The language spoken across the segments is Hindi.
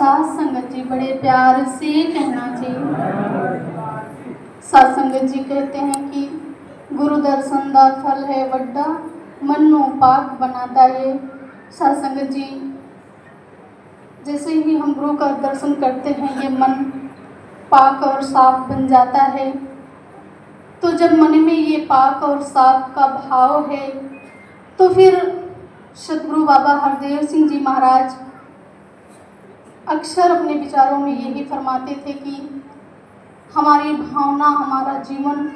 साथ संगत जी बड़े प्यार से कहना चाहिए। साथ संगत जी कहते हैं कि गुरु दर्शन दा फल है वड्डा, मन नो पाक बनाता है। साथ संगत जी, जैसे ही हम गुरु का दर्शन करते हैं ये मन पाक और साफ बन जाता है। तो जब मन में ये पाक और साफ का भाव है तो फिर सतगुरु बाबा हरदेव सिंह जी महाराज अक्सर अपने विचारों में यही फरमाते थे कि हमारी भावना, हमारा जीवन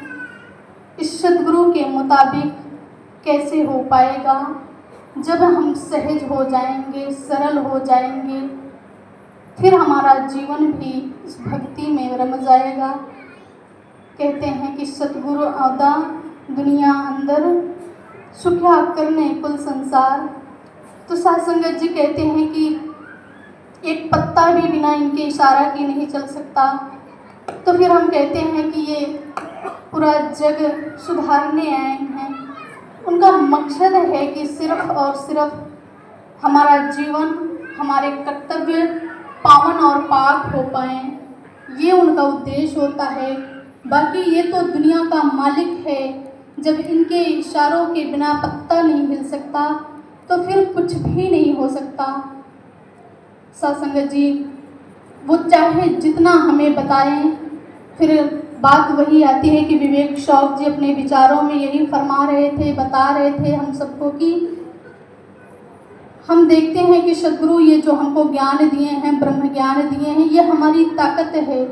इस सतगुरु के मुताबिक कैसे हो पाएगा जब हम सहज हो जाएंगे, सरल हो जाएंगे, फिर हमारा जीवन भी इस भक्ति में रम जाएगा। कहते हैं कि सतगुरु औदा दुनिया अंदर, सुख्या करने कुल संसार। तो साथ संगत जी कहते हैं कि एक पत्ता भी बिना इनके इशारा के नहीं चल सकता। तो फिर हम कहते हैं कि ये पूरा जग सुधारने आए हैं। उनका मकसद है कि सिर्फ और सिर्फ हमारा जीवन, हमारे कर्तव्य पावन और पाक हो पाएँ, ये उनका उद्देश्य होता है। बाकी ये तो दुनिया का मालिक है, जब इनके इशारों के बिना पत्ता नहीं हिल सकता तो फिर कुछ भी नहीं हो सकता। साथ संगत जी, वो चाहे जितना हमें बताएं, फिर बात वही आती है कि विवेक शौक जी अपने विचारों में यही फरमा रहे थे, बता रहे थे हम सबको कि हम देखते हैं कि सद्गुरु ये जो हमको ज्ञान दिए हैं, ब्रह्म ज्ञान दिए हैं, ये हमारी ताकत है।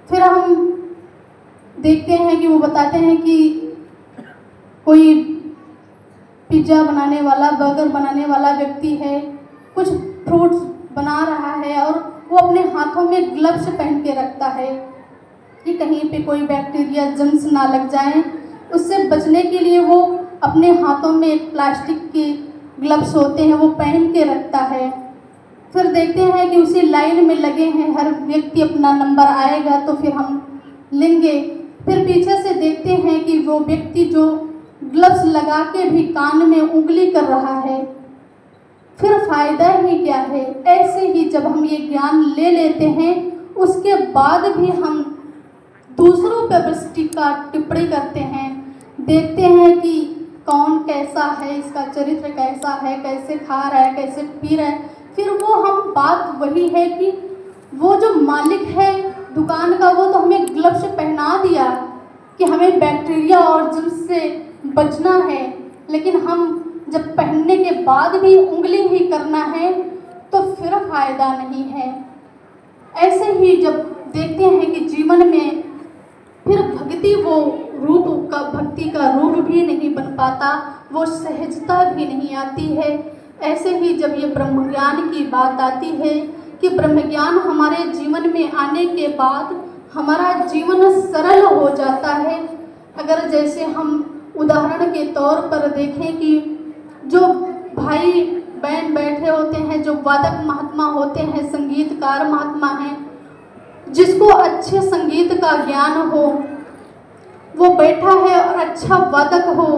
फिर हम देखते हैं कि वो बताते हैं कि कोई पिज़्ज़ा बनाने वाला, बर्गर बनाने वाला व्यक्ति है, कुछ फ्रूट्स बना रहा है और वो अपने हाथों में ग्लव्स पहन के रखता है कि कहीं पे कोई बैक्टीरिया, जर्म्स ना लग जाएं। उससे बचने के लिए वो अपने हाथों में एक प्लास्टिक के ग्लव्स होते हैं, वो पहन के रखता है। फिर देखते हैं कि उसी लाइन में लगे हैं, हर व्यक्ति अपना नंबर आएगा तो फिर हम लेंगे। फिर पीछे से देखते हैं कि वो व्यक्ति जो ग्लव्स लगा के भी कान में उंगली कर रहा है, फिर फ़ायदा ही क्या है। ऐसे ही जब हम ये ज्ञान ले लेते हैं, उसके बाद भी हम दूसरों पर टीका टिप्पणी करते हैं, देखते हैं कि कौन कैसा है, इसका चरित्र कैसा है, कैसे खा रहा है, कैसे पी रहा है। फिर वो हम बात वही है कि वो जो मालिक है दुकान का, वो तो हमें ग्लव्स पहना दिया कि हमें बैक्टीरिया और जर्म्स से बचना है, लेकिन हम जब पहनने के बाद भी उंगली ही करना है तो फिर फ़ायदा नहीं है। ऐसे ही जब देखते हैं कि जीवन में फिर भक्ति वो रूप का, भक्ति का रूप भी नहीं बन पाता, वो सहजता भी नहीं आती है। ऐसे ही जब ये ब्रह्म ज्ञान की बात आती है कि ब्रह्म ज्ञान हमारे जीवन में आने के बाद हमारा जीवन सरल हो जाता है। अगर जैसे हम उदाहरण के तौर पर देखें कि जो भाई बहन बैठे होते हैं, जो वादक महात्मा होते हैं, संगीतकार महात्मा हैं, जिसको अच्छे संगीत का ज्ञान हो, वो बैठा है और अच्छा वादक हो,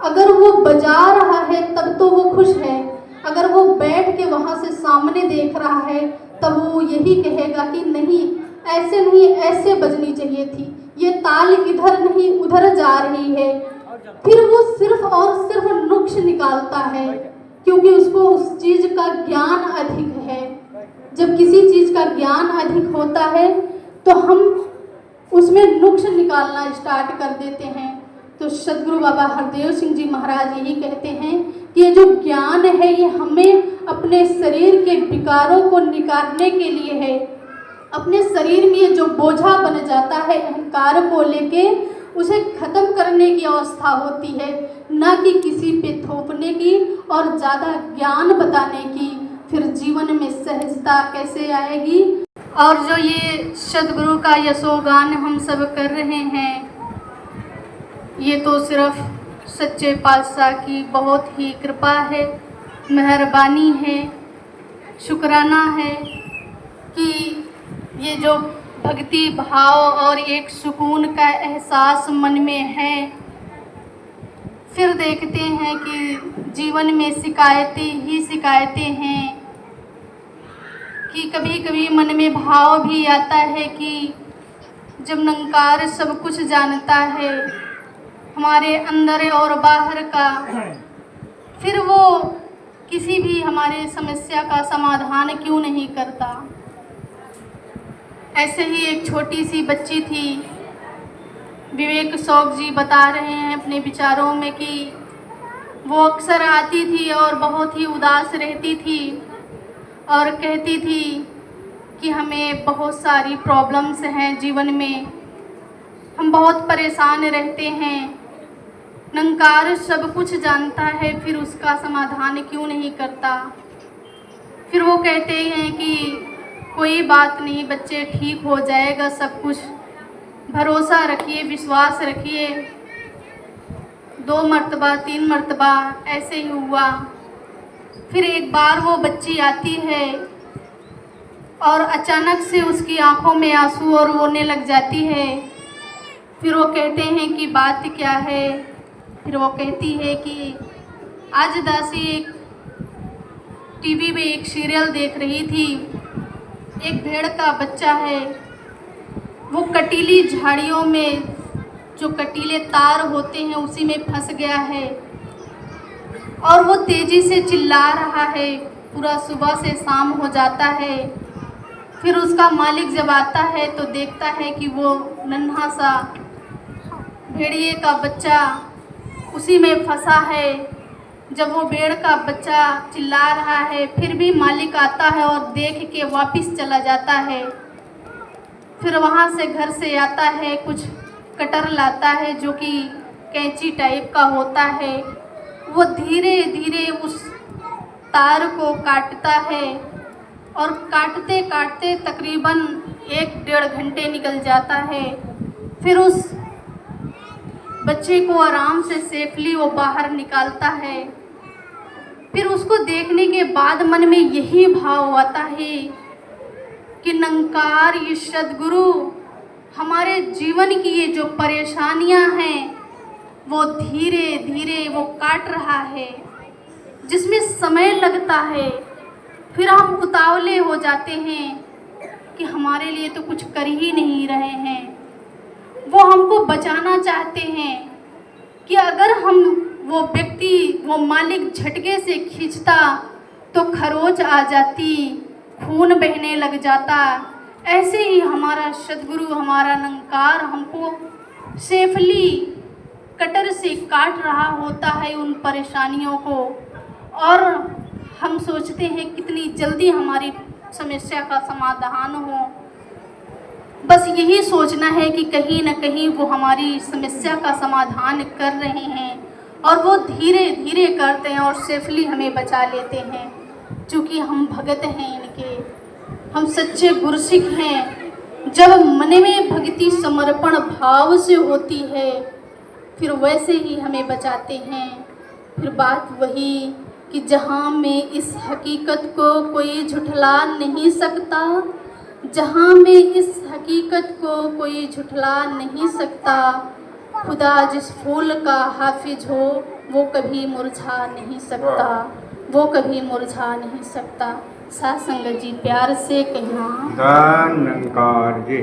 अगर वो बजा रहा है तब तो वो खुश है। अगर वो बैठ के वहाँ से सामने देख रहा है तब वो यही कहेगा कि नहीं, ऐसे नहीं, ऐसे बजनी चाहिए थी, ये ताल इधर नहीं उधर जा रही है। फिर वो सिर्फ और सिर्फ नुक्स निकालता है, क्योंकि उसको उस चीज़ का ज्ञान अधिक है। जब किसी चीज़ का ज्ञान अधिक होता है तो हम उसमें नुक्स निकालना स्टार्ट कर देते हैं। तो सद्गुरु बाबा हरदेव सिंह जी महाराज यही कहते हैं कि ये जो ज्ञान है ये हमें अपने शरीर के विकारों को निकालने के लिए है। अपने शरीर में ये जो बोझा बन जाता है अहंकार को लेके, उसे खत्म करने की अवस्था होती है, ना कि किसी पे थोपने की और ज़्यादा ज्ञान बताने की। फिर जीवन में सहजता कैसे आएगी। और जो ये सद्गुरु का यशोगान हम सब कर रहे हैं, ये तो सिर्फ सच्चे पातशाह की बहुत ही कृपा है, मेहरबानी है, शुक्राना है कि ये जो भक्ति भाव और एक सुकून का एहसास मन में है। फिर देखते हैं कि जीवन में शिकायतें ही शिकायतें हैं। कि कभी कभी मन में भाव भी आता है कि जब निरंकार सब कुछ जानता है हमारे अंदर और बाहर का, फिर वो किसी भी हमारे समस्या का समाधान क्यों नहीं करता। ऐसे ही एक छोटी सी बच्ची थी, विवेक शौक जी बता रहे हैं अपने विचारों में कि वो अक्सर आती थी और बहुत ही उदास रहती थी और कहती थी कि हमें बहुत सारी प्रॉब्लम्स हैं जीवन में, हम बहुत परेशान रहते हैं, निरंकार सब कुछ जानता है फिर उसका समाधान क्यों नहीं करता। फिर वो कहते हैं कि कोई बात नहीं बच्चे, ठीक हो जाएगा सब कुछ, भरोसा रखिए, विश्वास रखिए। 2 मर्तबा 3 मर्तबा ऐसे ही हुआ। फिर एक बार वो बच्ची आती है और अचानक से उसकी आंखों में आंसू और रोने लग जाती है। फिर वो कहते हैं कि बात क्या है। फिर वो कहती है कि आज दासी एक टीवी में एक सीरियल देख रही थी, एक भेड़ का बच्चा है, वो कटीली झाड़ियों में जो कटीले तार होते हैं उसी में फंस गया है और वो तेज़ी से चिल्ला रहा है। पूरा सुबह से शाम हो जाता है। फिर उसका मालिक जब आता है तो देखता है कि वो नन्हा सा भेड़िए का बच्चा उसी में फंसा है। जब वो भेड़ का बच्चा चिल्ला रहा है फिर भी मालिक आता है और देख के वापस चला जाता है। फिर वहाँ से घर से आता है, कुछ कटर लाता है जो कि कैंची टाइप का होता है। वो धीरे धीरे उस तार को काटता है और काटते काटते तकरीबन 1-1.5 घंटे निकल जाता है। फिर उस बच्चे को आराम से सेफली वो बाहर निकालता है। फिर उसको देखने के बाद मन में यही भाव आता है कि निरंकार ये सद्गुरु हमारे जीवन की ये जो परेशानियां हैं वो धीरे धीरे वो काट रहा है, जिसमें समय लगता है। फिर हम उतावले हो जाते हैं कि हमारे लिए तो कुछ कर ही नहीं रहे हैं। वो हमको बचाना चाहते हैं कि अगर हम वो व्यक्ति वो मालिक झटके से खींचता तो खरोच आ जाती, खून बहने लग जाता। ऐसे ही हमारा सद्गुरु हमारा निरंकार हमको सेफली कटर से काट रहा होता है उन परेशानियों को, और हम सोचते हैं कितनी जल्दी हमारी समस्या का समाधान हो। बस यही सोचना है कि कहीं न कहीं वो हमारी समस्या का समाधान कर रहे हैं और वो धीरे धीरे करते हैं और सेफली हमें बचा लेते हैं, क्योंकि हम भगत हैं इनके, हम सच्चे गुरसिख हैं। जब मन में भक्ति समर्पण भाव से होती है फिर वैसे ही हमें बचाते हैं। फिर बात वही कि जहाँ में इस हकीकत को कोई झुठला नहीं सकता, जहाँ में इस हकीकत को कोई झुठला नहीं सकता, खुदा जिस फूल का हाफिज हो वो कभी मुरझा नहीं सकता, वो कभी मुरझा नहीं सकता। साथ संगत जी प्यार से कहना, धन निरंकार जी।